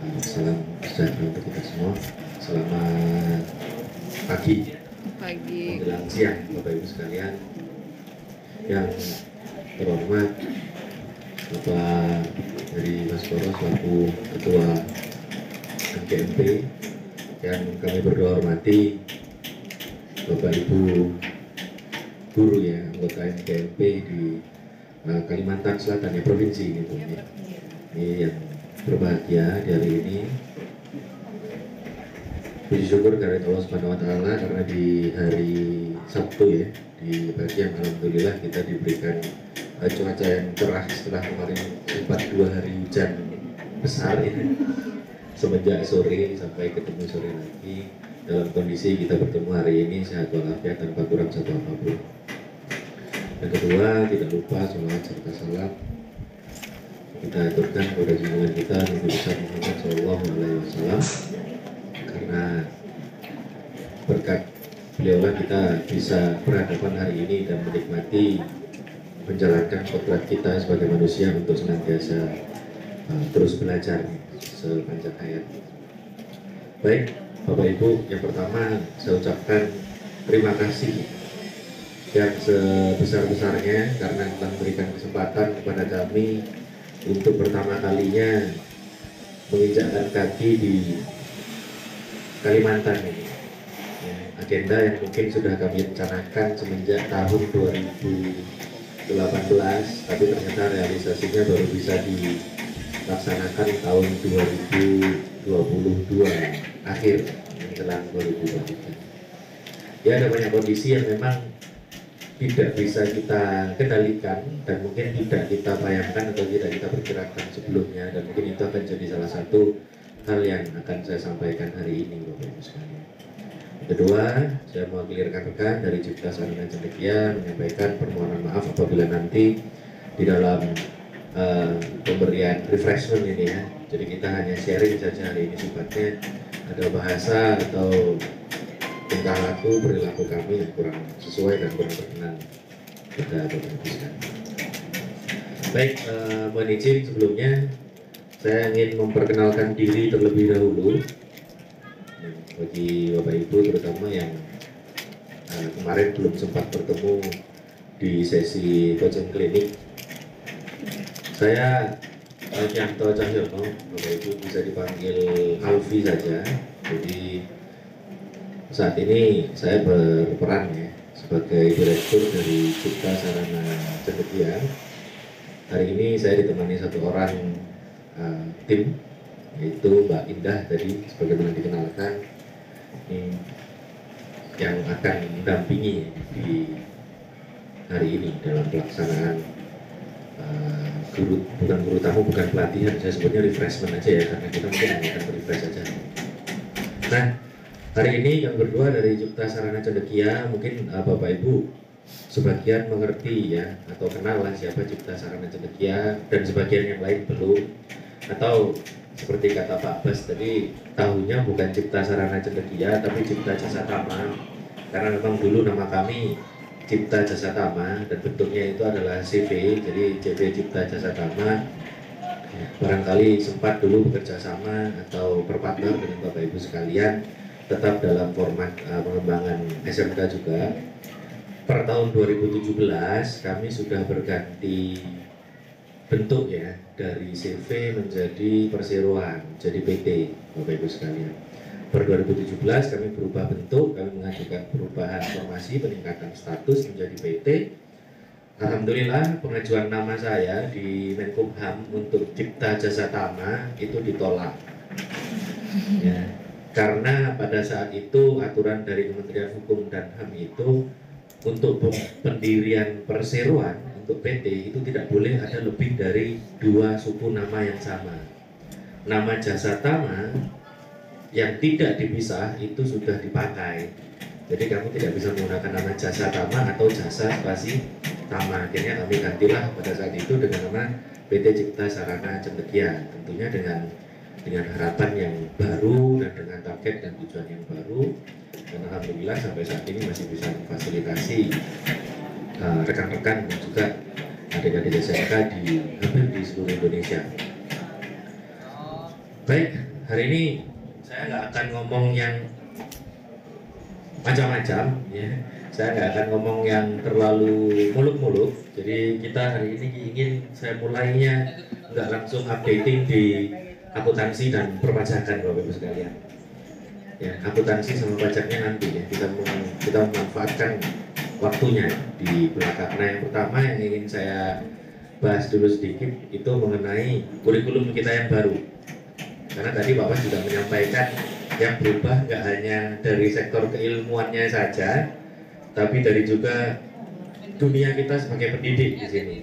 Salam sejahtera untuk kita semua. Selamat pagi. Menjelang siang, Bapak Ibu sekalian. Yang terhormat Bapak dari Mas Koro selaku Ketua MKMP, yang kami berdua hormati Bapak Ibu guru ya, anggota MKMP di Kalimantan Selatan ya, provinsi gitu ya. Ini yang berbahagia di hari ini. Puji syukur karena Allah Subhanahu wa taala, karena di hari Sabtu ya, di pagi yang alhamdulillah kita diberikan cuaca yang cerah setelah kemarin sempat 2 hari hujan besar ya. Semenjak sore sampai ketemu sore lagi, dalam kondisi kita bertemu hari ini sehat walafiat tanpa kurang satu apapun. Yang kedua, tidak lupa sholawat serta salam kita aturkan kepada junjungan kita Nabi besar Muhammad SAW, karena berkat beliaulah kita bisa berhadapan hari ini dan menikmati menjalankan kodrat kita sebagai manusia untuk senantiasa terus belajar sepanjang hayat. Baik, Bapak Ibu, yang pertama saya ucapkan terima kasih yang sebesar-besarnya karena telah memberikan kesempatan kepada kami untuk pertama kalinya menginjakkan kaki di Kalimantan ini. Ya, agenda yang mungkin sudah kami rencanakan semenjak tahun 2018, tapi ternyata realisasinya baru bisa dilaksanakan tahun 2022 akhir menjelang 2023. Ya, ada banyak kondisi yang memang tidak bisa kita kendalikan dan mungkin tidak kita bayangkan atau tidak kita perkirakan sebelumnya, dan mungkin itu akan jadi salah satu hal yang akan saya sampaikan hari ini, Bapak Ibu sekalian. Kedua, saya mewakili rekan-rekan dari Cipta Sarana Cendekia menyampaikan permohonan maaf apabila nanti di dalam pemberian refreshment ini ya, jadi kita hanya sharing saja hari ini, sifatnya ada bahasa atau tingkah laku perilaku kami yang kurang sesuai dan kurang berkenan pada Bapak Ibu sekalian. Baik, mohon izin sebelumnya saya ingin memperkenalkan diri terlebih dahulu bagi Bapak Ibu terutama yang kemarin belum sempat bertemu di sesi coaching klinik. Saya Alfianto Cahyono, Bapak Ibu bisa dipanggil Alfi saja. Jadi saat ini saya berperan ya sebagai direktur dari Cipta Sarana Cendekia. Hari ini saya ditemani satu orang tim, yaitu Mbak Indah tadi sebagaimana dikenalkan, ini yang akan mendampingi di hari ini dalam pelaksanaan bukan guru tamu, bukan pelatihan, saya sebutnya refreshment aja ya, karena kita mungkin hanya akan refresh saja. Nah, hari ini yang berdua dari Cipta Sarana Cendekia, mungkin Bapak Ibu sebagian mengerti ya, atau kenal lah siapa Cipta Sarana Cendekia, dan sebagian yang lain belum, atau seperti kata Pak Bas tadi, tahunya bukan Cipta Sarana Cendekia tapi Cipta Jasa Tama, karena memang dulu nama kami Cipta Jasa Tama dan bentuknya itu adalah CV, jadi CV Cipta Jasa Tama. Barangkali sempat dulu bekerja sama atau berpartner dengan Bapak Ibu sekalian, tetap dalam format pengembangan SMK juga. Per tahun 2017 kami sudah berganti bentuk ya, dari CV menjadi perseroan, jadi PT, Bapak Ibu sekalian. Per 2017 kami berubah bentuk, kami mengajukan perubahan formasi, peningkatan status menjadi PT. Alhamdulillah pengajuan nama saya di Menkumham untuk Cipta Jasa Tama itu ditolak. Ya, karena pada saat itu aturan dari Kementerian Hukum dan HAM itu untuk pendirian perseroan untuk PT itu tidak boleh ada lebih dari 2 suku nama yang sama. Nama Jasa Tama yang tidak dipisah itu sudah dipakai. Jadi kamu tidak bisa menggunakan nama Jasa Tama atau Jasa spasi Tama. Akhirnya kami gantilah pada saat itu dengan nama PT Cipta Sarana Cendekia, tentunya dengan harapan yang baru dan dengan target dan tujuan yang baru. Dan alhamdulillah sampai saat ini masih bisa memfasilitasi rekan-rekan dan juga adik-adik SMK di hampir di seluruh Indonesia. Baik, hari ini saya nggak akan ngomong yang macam-macam, ya. Saya nggak akan ngomong yang terlalu muluk-muluk. Jadi kita hari ini ingin saya mulainya nggak langsung updating di akuntansi dan perpajakan, Bapak Ibu sekalian. Ya, akuntansi sama pajaknya nanti ya, kita memanfaatkan waktunya di belakang. Nah, yang pertama yang ingin saya bahas dulu sedikit itu mengenai kurikulum kita yang baru. Karena tadi Bapak juga menyampaikan yang berubah nggak hanya dari sektor keilmuannya saja, tapi dari juga dunia kita sebagai pendidik di sini.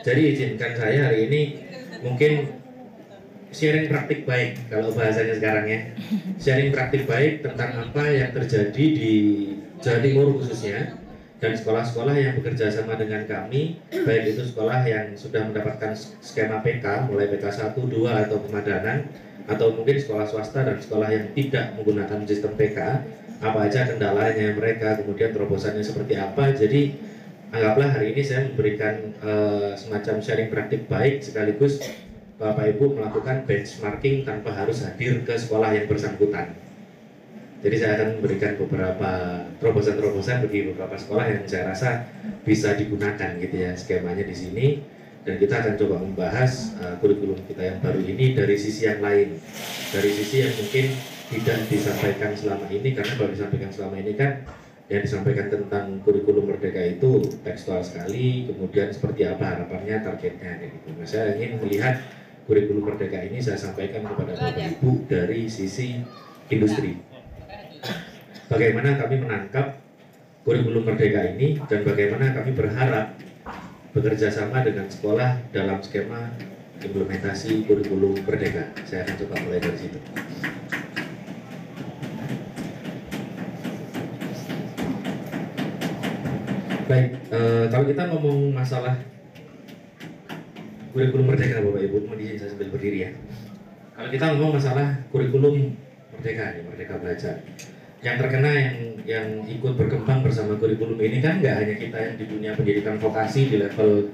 Jadi izinkan saya hari ini mungkin sharing praktik baik, kalau bahasanya sekarang ya, sharing praktik baik tentang apa yang terjadi di Jawa Timur khususnya, dan sekolah-sekolah yang bekerja sama dengan kami, baik itu sekolah yang sudah mendapatkan skema PK, mulai PK 1, 2 atau pemadanan, atau mungkin sekolah swasta dan sekolah yang tidak menggunakan sistem PK, apa aja kendalanya mereka, kemudian terobosannya seperti apa. Jadi anggaplah hari ini saya memberikan semacam sharing praktik baik, sekaligus Bapak Ibu melakukan benchmarking tanpa harus hadir ke sekolah yang bersangkutan. Jadi saya akan memberikan beberapa terobosan-terobosan bagi beberapa sekolah yang saya rasa bisa digunakan gitu ya skemanya di sini, dan kita akan coba membahas kurikulum kita yang baru ini dari sisi yang lain, dari sisi yang mungkin tidak disampaikan selama ini, karena kalau disampaikan selama ini kan yang disampaikan tentang kurikulum Merdeka itu tekstual sekali, kemudian seperti apa harapannya, targetnya gitu. Nah, saya ingin melihat kurikulum Merdeka ini saya sampaikan kepada Bapak Ibu dari sisi industri. Bagaimana kami menangkap kurikulum Merdeka ini dan bagaimana kami berharap bekerja sama dengan sekolah dalam skema implementasi kurikulum Merdeka. Saya akan coba mulai dari situ. Baik, kalau kita ngomong masalah kurikulum Merdeka, Bapak Ibu, mohon izin saya sambil berdiri ya. Kalau kita ngomong masalah kurikulum Merdeka, Merdeka Belajar, yang terkena yang ikut berkembang bersama kurikulum ini kan nggak hanya kita yang di dunia pendidikan vokasi di level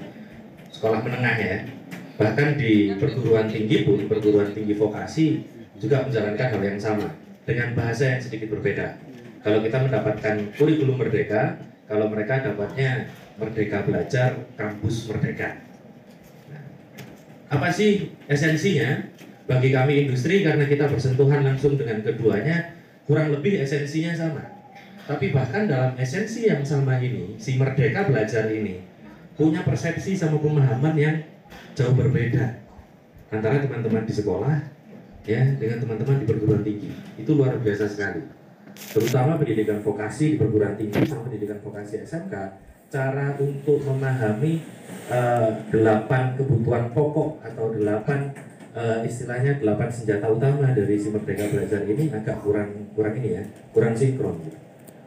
sekolah menengah ya, bahkan di perguruan tinggi pun, perguruan tinggi vokasi juga menjalankan hal yang sama dengan bahasa yang sedikit berbeda. Kalau kita mendapatkan kurikulum Merdeka, kalau mereka dapatnya Merdeka Belajar Kampus Merdeka. Apa sih esensinya? Bagi kami industri, karena kita bersentuhan langsung dengan keduanya, kurang lebih esensinya sama. Tapi bahkan dalam esensi yang sama ini, si Merdeka Belajar ini punya persepsi sama pemahaman yang jauh berbeda antara teman-teman di sekolah ya dengan teman-teman di perguruan tinggi. Itu luar biasa sekali. Terutama pendidikan vokasi di perguruan tinggi sama pendidikan vokasi SMK, cara untuk memahami 8 kebutuhan pokok atau 8 istilahnya 8 senjata utama dari si Merdeka Belajar ini agak kurang ini ya, kurang sinkron gitu.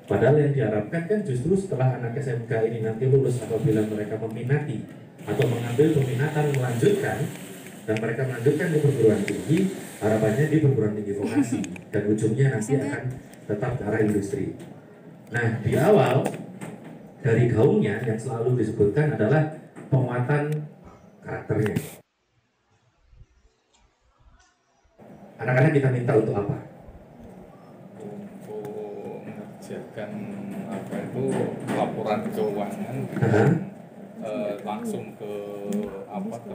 Padahal yang diharapkan kan justru setelah anak SMK ini nanti lulus, apabila mereka meminati atau mengambil peminatan melanjutkan dan mereka melanjutkan di perguruan tinggi, harapannya di perguruan tinggi vokasi dan ujungnya nanti akan tetap ke arah industri. Nah, di awal dari gaungnya yang selalu disebutkan adalah penguatan karakternya. Anak-anak kita minta untuk apa? Untuk mengerjakan apa itu laporan keuangan langsung ke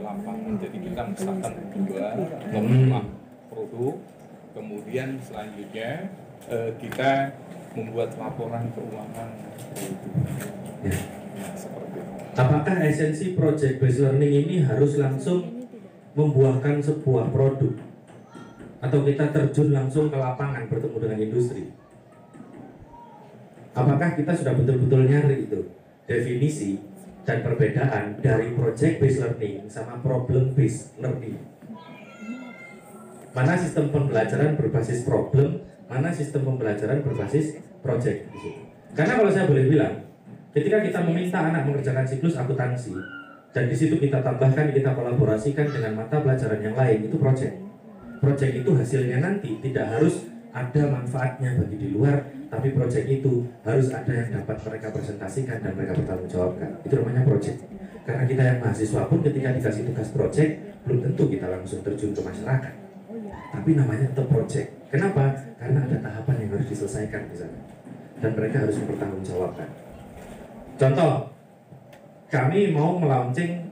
lapangan. Jadi kita misalkan berdua membuat produk, kemudian selanjutnya kita membuat laporan keuangan. Ya. Seperti itu. Apakah esensi project based learning ini harus langsung membuahkan sebuah produk, atau kita terjun langsung ke lapangan bertemu dengan industri? Apakah kita sudah betul-betul nyari itu definisi dan perbedaan dari project based learning sama problem based learning? Mana sistem pembelajaran berbasis problem, mana sistem pembelajaran berbasis project di situ. Karena kalau saya boleh bilang, ketika kita meminta anak mengerjakan siklus akuntansi dan di situ kita tambahkan, kita kolaborasikan dengan mata pelajaran yang lain, itu project. Project itu hasilnya nanti tidak harus ada manfaatnya bagi di luar, tapi project itu harus ada yang dapat mereka presentasikan dan mereka bertanggungjawabkan. Itu namanya project. Karena kita yang mahasiswa pun ketika dikasih tugas project, belum tentu kita langsung terjun ke masyarakat. tapi namanya tetap project. Kenapa? Karena ada tahapan yang harus diselesaikan di sana, dan mereka harus mempertanggungjawabkan. Contoh, kami mau melaunching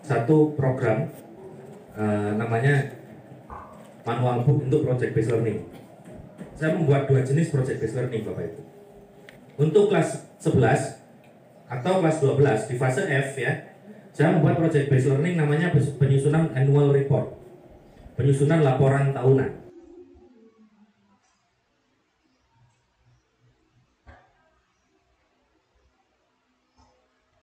satu program namanya manual book untuk project based learning. Saya membuat 2 jenis project based learning, Bapak Ibu. Untuk kelas 11 atau kelas 12 di fase F ya, saya membuat project based learning namanya penyusunan annual report, penyusunan laporan tahunan.